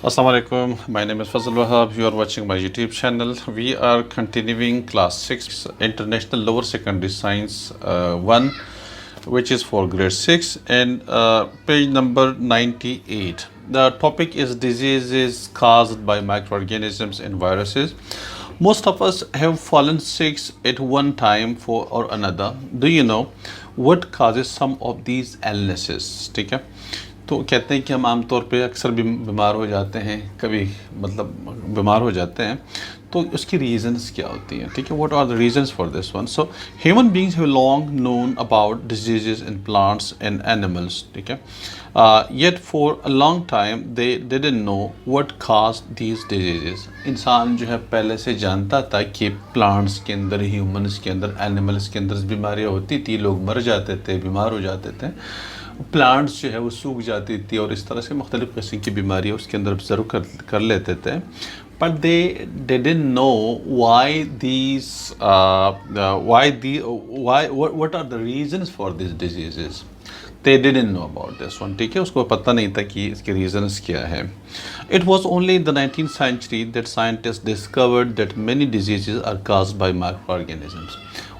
Assalamualaikum. My name is Fazal Wahab. You are watching my YouTube channel. We are continuing class 6 International Lower Secondary Science 1, which is for grade 6, and page number 98. The topic is diseases caused by microorganisms and viruses. Most of us have fallen sick at one time for or another. Do you know what causes some of these illnesses? ठीक है, तो कहते हैं कि हम आमतौर पे अक्सर बीमार हो जाते हैं, कभी मतलब बीमार हो जाते हैं, तो उसकी रीज़न्स क्या होती हैं? ठीक है, what are the reasons for this one? So human beings have long known about diseases in plants and animals. ठीक है, yet for a long time they didn't know what caused these diseases. इंसान जो है पहले से जानता था कि प्लांट्स के अंदर, ह्यूमन्स के अंदर, एनिमल्स के अंदर बीमारियाँ होती थी, लोग मर जाते थे, बीमार हो जाते थे, प्लांट्स जो है वो सूख जाती थी और इस तरह से मुख्तलिफ़ किस्म की बीमारियाँ उसके अंदर ऑब्जर्व कर लेते थे. But they didn't know why these what are the reasons for this diseases. They didn't know about this one. ठीक है, उसको पता नहीं था कि इसके रीजंस क्या है. It was only in the 19th century that scientist discovered that many diseases are caused by micro organisms.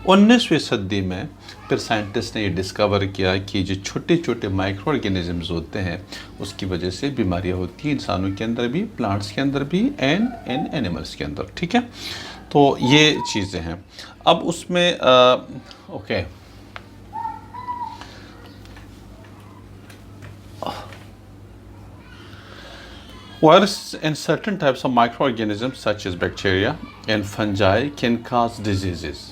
19वीं सदी में फिर साइंटिस्ट ने ये डिस्कवर किया कि जो छोटे छोटे माइक्रो ऑर्गेनिजम्स होते हैं उसकी वजह से बीमारियां होती हैं, इंसानों के अंदर भी, प्लांट्स के अंदर भी, एंड एनिमल्स के अंदर. ठीक है, तो ये चीज़ें हैं. अब उसमें okay, viruses and certain types of microorganisms such as bacteria and fungi can cause diseases.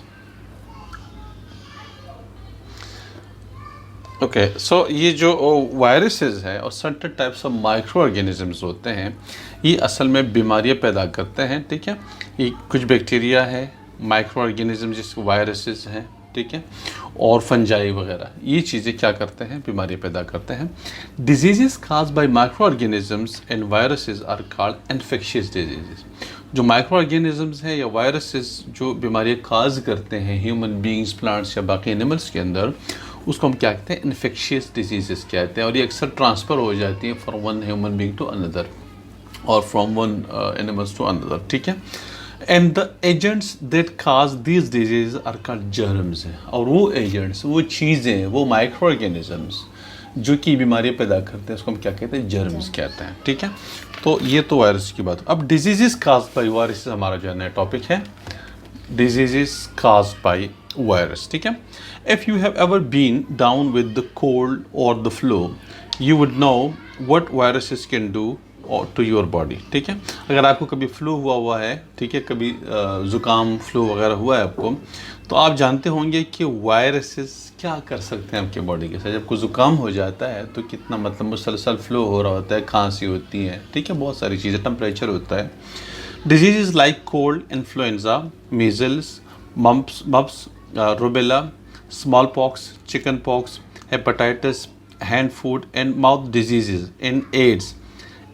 Okay, so ये जो वायरसेस है और certain types of micro organisms होते हैं, ये असल में बीमारियां पैदा करते हैं. ठीक है, ये कुछ बैक्टीरिया है, माइक्रो ऑर्गेनिज्म जिसको वायरसेस हैं, ठीक है, और फंजाई वगैरह, ये चीज़ें क्या करते हैं? बीमारियां पैदा करते हैं. Diseases caused by micro organisms and viruses are called infectious diseases. जो माइक्रो ऑर्गेनिजम्स हैं या वायरसेस जो बीमारियां काज करते हैं ह्यूमन बींग्स, प्लांट्स या बाकी एनिमल्स के अंदर, उसको हम क्या कहते हैं? इन्फेक्शियस डिजीजेस कहते हैं. और ये अक्सर ट्रांसफ़र हो जाती हैं from one human being to another और from one animals to another. ठीक है, and the agents that cause these disease are called germs हैं. और वो एजेंट्स, वो चीज़ें, वो माइक्रो ऑर्गेनिजम्स जो कि बीमारियाँ पैदा करते हैं, उसको हम क्या कहते हैं? जर्म्स कहते हैं. ठीक है, तो ये तो वायरस की बात. अब डिजीजेस काज्ड बाय वायरस हमारा जो है नया टॉपिक है, डिजीजेस काज्ड बाय वायरस. ठीक है, if you have ever been down with the cold or the flu, you would know what viruses can do to your body. ठीक है, अगर आपको कभी फ्लू हुआ है, ठीक है, कभी ज़ुकाम फ्लू वगैरह हुआ है आपको, तो आप जानते होंगे कि वायरसेस क्या कर सकते हैं आपके बॉडी के साथ. जब कोई ज़ुकाम हो जाता है तो कितना मतलब मुसलसल फ्लू हो रहा होता है, खांसी होती है, ठीक है, बहुत सारी चीज़ें, टेम्परेचर होता है. Disease like cold, influenza, measles, mumps, rubella, smallpox, chickenpox, hepatitis, hand, foot and mouth diseases and AIDS,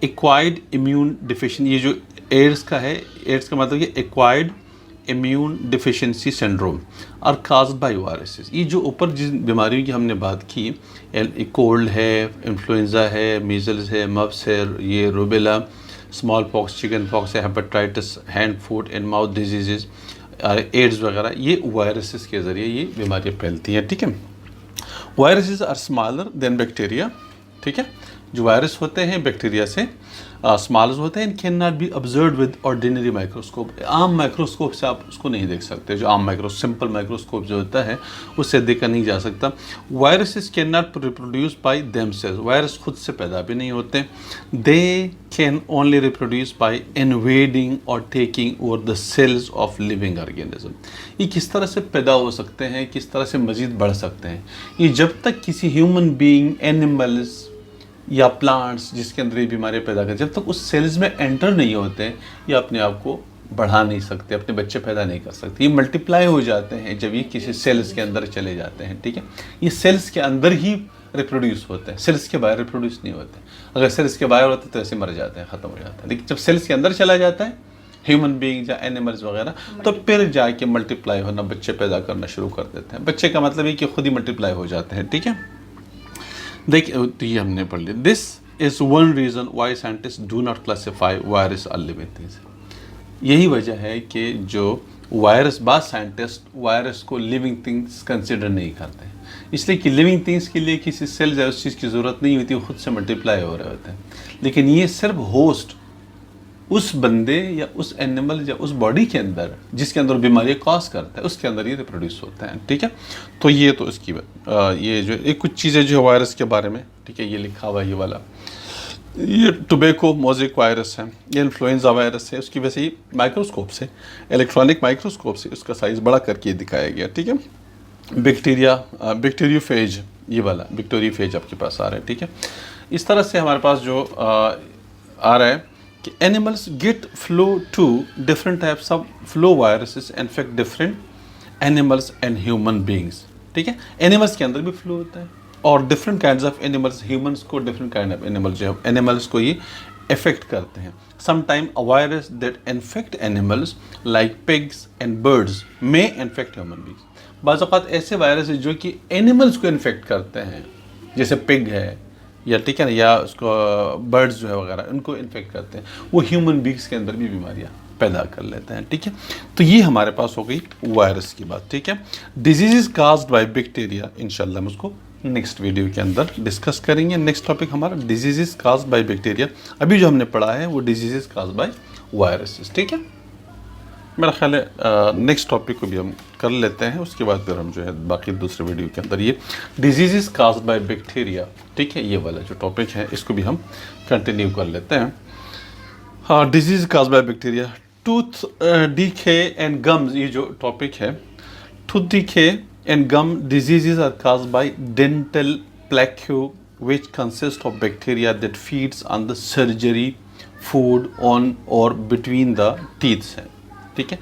acquired immune deficiency. ये जो AIDS का है, AIDS का मतलब ये acquired immune deficiency syndrome और caused by viruses. ये जो ऊपर जिन बीमारियों की हमने बात की, कोल्ड है, इन्फ्लुएंजा है, मीजल्स है, मब्स है, ये rubella, small pox, chicken pox है, hepatitis, hand, foot and mouth diseases, AIDS वगैरह, ये वायरसेस के ज़रिए ये बीमारियाँ फैलती हैं. ठीक है, viruses are smaller than bacteria. ठीक है, जो वायरस होते हैं बैक्टीरिया से स्मॉलर होते हैं, can not be observe with ordinary microscope. आम माइक्रोस्कोप से आप उसको नहीं देख सकते. जो आम सिंपल माइक्रोस्कोप जो होता है उससे देखा नहीं जा सकता. Viruses can not reproduce by themselves. Virus खुद से पैदा भी नहीं होते. They can only reproduce by invading और taking over the cells of living organism. ये किस तरह से पैदा हो सकते हैं, किस तरह से मज़ीद बढ़ सकते हैं? ये जब तक किसी ह्यूमन बीइंग, एनिमल्स या प्लांट्स जिसके अंदर ये बीमारियाँ पैदा करते, जब तक उस सेल्स में एंटर नहीं होते हैं, ये अपने आप को बढ़ा नहीं सकते, अपने बच्चे पैदा नहीं कर सकते. ये मल्टीप्लाई हो जाते हैं जब ये किसी सेल्स के अंदर चले जाते हैं. ठीक है, ये सेल्स के अंदर ही रिप्रोड्यूस होते हैं, सेल्स के बाहर रिप्रोड्यूस नहीं होते. अगर सेल्स के बाहर होते तो ऐसे मर जाते हैं, ख़त्म हो जाते हैं. लेकिन जब सेल्स के अंदर चला जाता है ह्यूमन बीइंग या एनिमल्स वगैरह, तो फिर जाके मल्टीप्लाई होना, बच्चे पैदा करना शुरू कर देते हैं. बच्चे का मतलब है कि खुद ही मल्टीप्लाई हो जाते हैं. ठीक है, देखिए, तो ये हमने पढ़ लिया. This is one reason why scientists do not classify virus as living things. यही वजह है कि जो वायरस, बाद साइंटिस्ट वायरस को लिविंग थिंग्स कंसिडर नहीं करते हैं, इसलिए कि लिविंग थिंग्स के लिए किसी सेल्स या उस चीज़ की ज़रूरत नहीं होती, वो खुद से मल्टीप्लाई हो रहे होते हैं। लेकिन ये सिर्फ होस्ट उस बंदे या उस एनिमल या उस बॉडी के अंदर जिसके अंदर बीमारी कॉज करता है, उसके अंदर ये रिप्रोड्यूस होते हैं। ठीक है, तो ये तो इसकी ये जो एक कुछ चीज़ें जो वायरस के बारे में, ठीक है, ये लिखा हुआ है ये वाला, ये टोबैको मोज़ेक वायरस है, ये इन्फ्लुएंजा वायरस है। उसकी वैसे ही माइक्रोस्कोप से, इलेक्ट्रॉनिक माइक्रोस्कोप से उसका साइज़ बड़ा करके दिखाया गया। ठीक है, बैक्टीरिया, बैक्टीरियोफेज, ये वाला बैक्टीरियोफेज आपके पास आ रहा है। ठीक है, इस तरह से हमारे पास जो आ रहा है कि animals get flu to different types of flu viruses infect different animals and human beings. ठीक है, एनिमल्स के अंदर भी फ्लो होता है और different kinds of animals, humans को डिफरेंट काइंड ऑफ एनिमल्स जो है एनिमल्स को ये इफेक्ट करते हैं। Sometime a virus that infect animals like pigs and birds may infect human beings. बाज़ औक़ात ऐसे वायरस जो कि एनिमल्स को इन्फेक्ट करते हैं, जैसे पिग है या, ठीक है ना, या उसको बर्ड्स जो है वगैरह, उनको इन्फेक्ट करते हैं, वो ह्यूमन बींग्स के अंदर भी बीमारियाँ पैदा कर लेते हैं। ठीक है, तो ये हमारे पास हो गई वायरस की बात। ठीक है, डिजीज़ काज्ड बाय बैक्टीरिया, इंशाल्लाह हम उसको नेक्स्ट वीडियो के अंदर डिस्कस करेंगे। नेक्स्ट टॉपिक हमारा डिजीज़ काज्ड बाय बैक्टीरिया। अभी जो हमने पढ़ा है वो डिजीज़ काज्ड बाय वायरसेस। ठीक है, मेरा ख्याल है नेक्स्ट टॉपिक को भी हम कर लेते हैं, उसके बाद फिर हम जो है बाकी दूसरे वीडियो के अंदर ये डिजीज़ काज्ड बाय बैक्टीरिया, ठीक है, ये वाला जो टॉपिक है इसको भी हम कंटिन्यू कर लेते हैं। हाँ, disease caused by bacteria, tooth decay and gums, ये जो टॉपिक है, tooth decay and gum disease are caused by dental plaque which consist of bacteria that feeds on the surgery, food on or between the teeth है। ठीक है,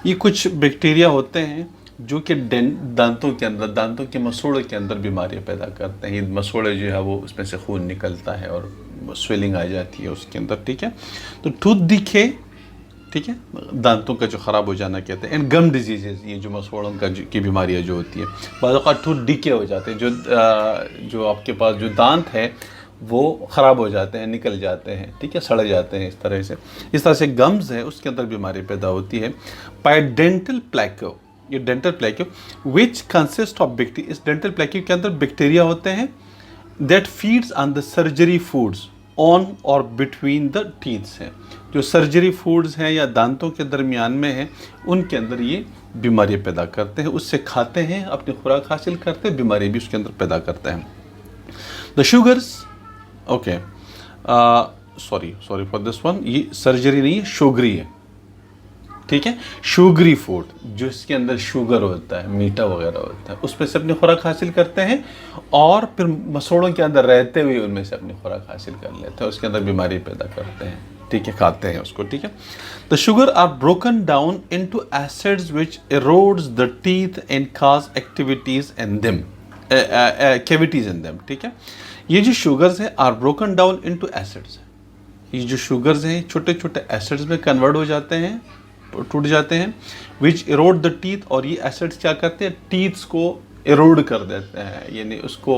ये कुछ bacteria होते हैं जो कि दांतों के अंदर, दांतों के मसूड़े के अंदर बीमारियां पैदा करते हैं। ये मसूड़े जो है वो उसमें से खून निकलता है और स्वेलिंग आ जाती है उसके अंदर। ठीक है, तो टूथ दिखे, ठीक है, दांतों का जो ख़राब हो जाना कहते हैं। एंड गम डिजीजेज, ये जो मसूड़ों का की बीमारियाँ जो होती है, बाद औक़ात टूथ डिके हो जाते हैं, जो आपके पास जो दांत है वो ख़राब हो जाते हैं, निकल जाते हैं, ठीक है, सड़ जाते हैं। इस तरह से गम्स है, उसके अंदर बीमारी पैदा होती है। बाय डेंटल प्लेक्यू, ये dental plaque which consist of bacteria, इस डेंटल प्लेक्यू के अंदर बैक्टीरिया होते हैं that feeds on the sugary foods on और बिटवीन द टीथ्स हैं। जो सर्जरी फूड्स हैं या दांतों के दरमियान में हैं, उनके अंदर ये बीमारी पैदा करते हैं, उससे खाते हैं, अपनी खुराक हासिल करते हैं, बीमारी भी उसके अंदर पैदा करते हैं। The sugars, okay, sorry for this one, ये सर्जरी नहीं है, शुगरी है। ठीक है, शुगरी फूड, जो इसके अंदर शुगर होता है, मीठा वगैरह होता है, उसमें से अपनी खुराक हासिल करते हैं और फिर मसूड़ों के अंदर रहते हुए उनमें से अपनी खुराक हासिल कर लेते हैं, उसके अंदर बीमारी पैदा करते हैं। ठीक है, खाते हैं उसको। ठीक है, the sugar are broken down into acids which erodes the teeth and cause activities in them, cavities in them. ठीक है, ये जो शुगर्स है are broken down into acids, ये जो शुगर्स हैं छोटे छोटे एसिड्स में कन्वर्ट हो जाते हैं, टूट जाते हैं, विच इरोड द टीथ, और ये एसिड्स क्या करते हैं, टीथ्स को इरोड कर देते हैं, यानी उसको,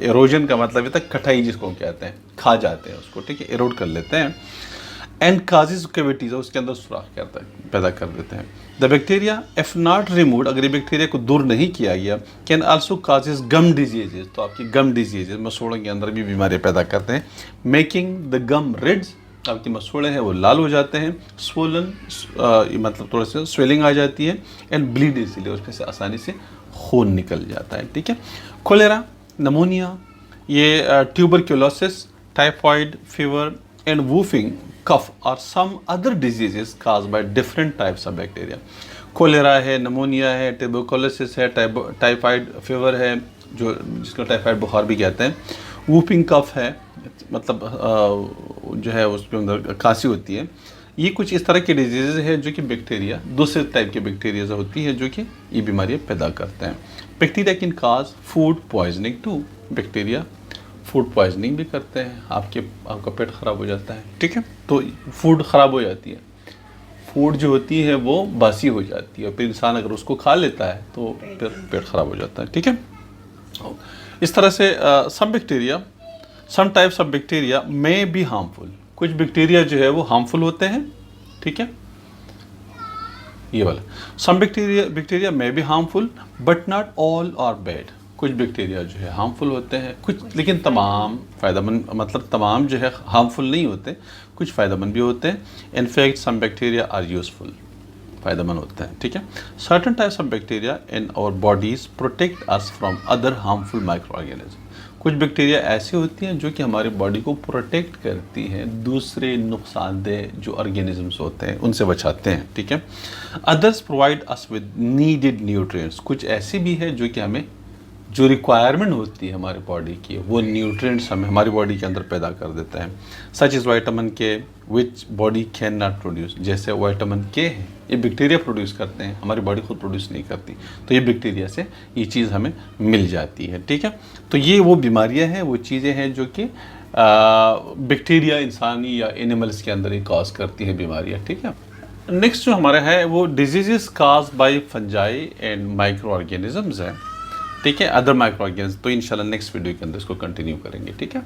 इरोजन का मतलब होता है कटाई जिसको कहते हैं, खा जाते हैं उसको। ठीक है, इरोड कर लेते हैं। एंड काजेज कैविटीज, उसके अंदर सुराख पैदा कर देते हैं। The bacteria if not removed, अगर ये बैक्टीरिया को दूर नहीं किया गया, can also causes gum diseases, तो आपकी गम डिजीजेज, मसूड़ों के अंदर भी बीमारी पैदा करते हैं। मेकिंग द गम रिड्स, आपके मसूड़े हैं वो लाल हो जाते हैं। स्वोलन, मतलब थोड़ा सा स्वेलिंग आ जाती है। एंड ब्लीड, इसीलिए उसमें से आसानी से खून निकल जाता है। ठीक है, कोलेरा, नमोनिया, ये tuberculosis, typhoid fever and whooping cough और some other diseases caused by different types of bacteria. Cholera है, नमोनिया है, ट्यूबरक्यूलोसिस है, टाइफाइड फीवर है, जो जिसको टाइफाइड बुखार भी कहते हैं, वूफिंग कफ है, मतलब जो है उसके अंदर खांसी होती है। ये कुछ इस तरह की डिजीज़ है जो कि बैक्टीरिया, दूसरे टाइप के बैक्टीरिया होती है जो कि ये बीमारियाँ पैदा करते हैं। Bacteria can cause food poisoning too, bacteria food poisoning भी करते हैं, आपका पेट ख़राब हो जाता है। ठीक है, तो फूड ख़राब हो जाती है, फूड जो होती है वो बासी हो जाती है, और फिर इंसान अगर उसको खा लेता है तो फिर पेट ख़राब हो जाता है। ठीक है, इस तरह से सब bacteria some types of bacteria may be harmful, कुछ बैक्टीरिया जो है वो हार्मफुल होते हैं, ठीक है, ये वाला। Some bacteria may be harmful but not all are bad, कुछ बैक्टीरिया जो है हार्मफुल होते हैं कुछ, लेकिन तमाम फ़ायदेमंद, मतलब तमाम जो है हार्मफुल नहीं होते, कुछ फ़ायदेमंद भी होते हैं। In fact some bacteria are useful, फ़ायदेमंद होते हैं, ठीक है। Certain types of bacteria in our bodies protect us from other harmful microorganism, कुछ बैक्टीरिया ऐसी होती हैं जो कि हमारी बॉडी को प्रोटेक्ट करती हैं दूसरे नुकसानदेह जो ऑर्गेनिजम्स होते हैं उनसे बचाते हैं, ठीक है। Others provide us with needed nutrients, कुछ ऐसी भी है जो कि हमें जो रिक्वायरमेंट होती है हमारी बॉडी की वो न्यूट्रिएंट्स हमें हमारी बॉडी के अंदर पैदा कर देता है। सच इज़ विटामिन के which body can not produce, जैसे विटामिन के है ये बैक्टीरिया प्रोड्यूस करते हैं, हमारी बॉडी खुद प्रोड्यूस नहीं करती, तो ये बैक्टीरिया से ये चीज़ हमें मिल जाती है, ठीक है। तो ये वो बीमारियां हैं, वो चीज़ें हैं जो कि बैक्टीरिया इंसानी या एनिमल्स के अंदर ही कॉज करती हैं बीमारियाँ, ठीक है। नेक्स्ट जो हमारा है वो disease cause by fungi and microorganisms है, ठीक है, अदर माइक्रो ऑर्गेनिज्म। तो इंशाल्लाह नेक्स्ट वीडियो के अंदर इसको कंटिन्यू करेंगे, ठीक है।